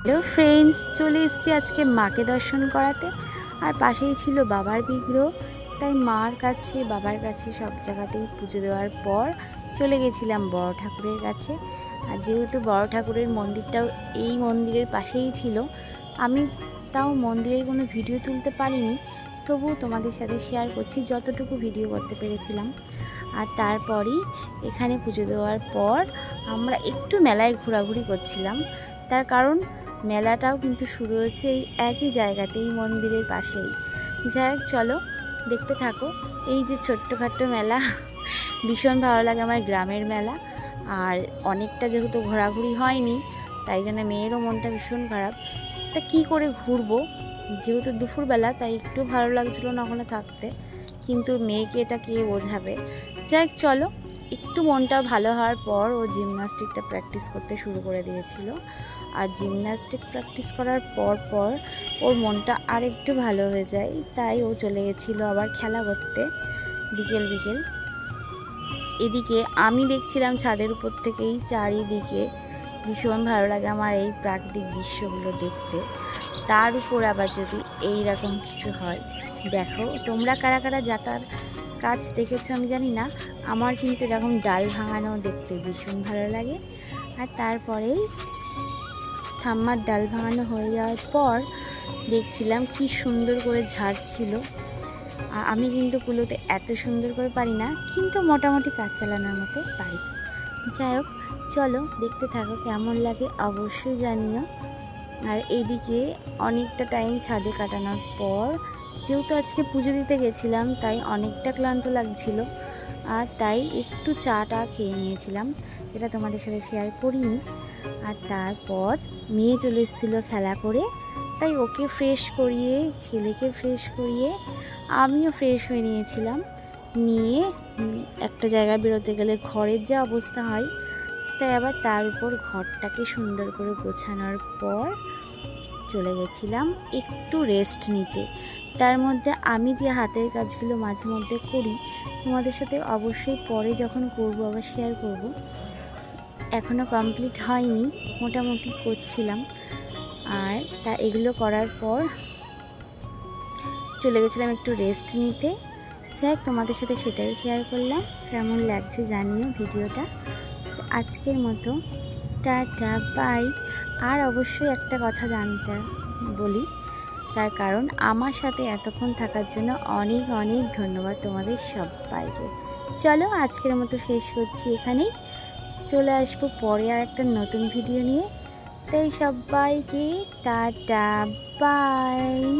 Hello friends, চলে এসেছি আজকে মাকে দর্শন করাতে। আর পাশেই ছিল বাবার বিগ্রহ, তাই মার কাছে বাবার কাছে সব জায়গাতেই পুজো দেওয়ার পর চলে গেছিলাম বড় ঠাকুরের কাছে। আর যেহেতু বড় ঠাকুরের মন্দিরটাও এই মন্দিরের পাশেই ছিল, আমি তাও মন্দিরের কোনো ভিডিও তুলতে পারিনি, তবুও তোমাদের সাথে শেয়ার করছি যতটুকু ভিডিও করতে পেরেছিলাম। আর তারপরই এখানে পুজো দেওয়ার পর আমরা একটু মেলায় ঘোরাঘুরি করছিলাম, তার কারণ মেলাটাও কিন্তু শুরু হয়েছে এই একই জায়গাতে, এই মন্দিরের পাশেই। যাই হোক, চলো দেখতে থাকো। এই যে ছোট্টখাট্টো মেলা, ভীষণ ভালো লাগে আমার গ্রামের মেলা। আর অনেকটা যেহেতু ঘোরাঘুরি হয়নি, তাই জন্য মেয়েরও মনটা ভীষণ খারাপ। তা কী করে ঘুরবো, যেহেতু দুপুরবেলা, তাই একটু ভালো লাগছিলো না ওখানে থাকতে, কিন্তু মেয়েকে এটা কে বোঝাবে। যাই হোক, চলো। একটু মনটা ভালো হওয়ার পর ও জিমনাস্টিকটা প্র্যাকটিস করতে শুরু করে দিয়েছিল। আর জিমনাস্টিক প্র্যাকটিস করার পর ওর মনটা আর একটু ভালো হয়ে যায়, তাই ও চলে গেছিলো আবার খেলা করতে বিকেল বিকেল। এদিকে আমি দেখছিলাম ছাদের উপর থেকেই চারিদিকে, ভীষণ ভালো লাগে আমার এই প্রাকৃতিক দৃশ্যগুলো দেখতে। তার উপর আবার যদি এই রকম কিছু হয়, দেখো তোমরা কারা কারা যাতার কাজ দেখেছো আমি জানি না, আমার কিন্তু এরকম ডাল ভাঙানো দেখতে ভীষণ ভালো লাগে। আর তারপরেই ঠাম্মার ডাল ভাঙানো হয়ে যাওয়ার পর দেখছিলাম কি সুন্দর করে ঝাড়ছিল। আমি কিন্তু কুলোতে এত সুন্দর করে পারি না, কিন্তু মোটামুটি কাজ চালানোর মতো পারি। যাই হোক, চলো দেখতে থাকো, কেমন লাগে অবশ্যই জানিও। আর এইদিকে অনেকটা টাইম ছাদে কাটানোর পর, যেহেতু আজকে পুজো দিতে গেছিলাম, তাই অনেকটা ক্লান্ত লাগছিল, আর তাই একটু চাটা খেয়ে নিয়েছিলাম, এটা তোমাদের সাথে শেয়ার করিনি। আর তারপর মেয়ে চলে এসেছিলো খেলা করে, তাই ওকে ফ্রেশ করিয়ে, ছেলেকে ফ্রেশ করিয়ে আমিও ফ্রেশ হয়ে নিয়েছিলাম। নিয়ে একটা জায়গায় বেরোতে গেলে ঘরের যা অবস্থা হয়, তাই আবার তার উপর ঘরটাকে সুন্দর করে গোছানোর পর চলে গেছিলাম একটু রেস্ট নিতে। তার মধ্যে আমি যে হাতের কাজগুলো মাঝে মধ্যে করি, তোমাদের সাথে অবশ্যই পরে যখন করবো আবার শেয়ার করব। এখনও কমপ্লিট হয়নি, মোটামুটি করছিলাম। আর তা এগুলো করার পর চলে গেছিলাম একটু রেস্ট নিতে। যাই হোক, তোমাদের সাথে সেটাই শেয়ার করলাম। কেমন লাগছে জানিও ভিডিওটা। আজকের মতো টাটা, বাই। আর অবশ্যই একটা কথা জানতে বলি, তার কারণ আমার সাথে এতক্ষণ থাকার জন্য অনেক অনেক ধন্যবাদ তোমাদের সবাইকে। চলো আজকের মতো শেষ করছি এখানেই, চলে আসবো পরে আর একটা নতুন ভিডিও নিয়ে। তাই সবাইকে টাটা, বাই।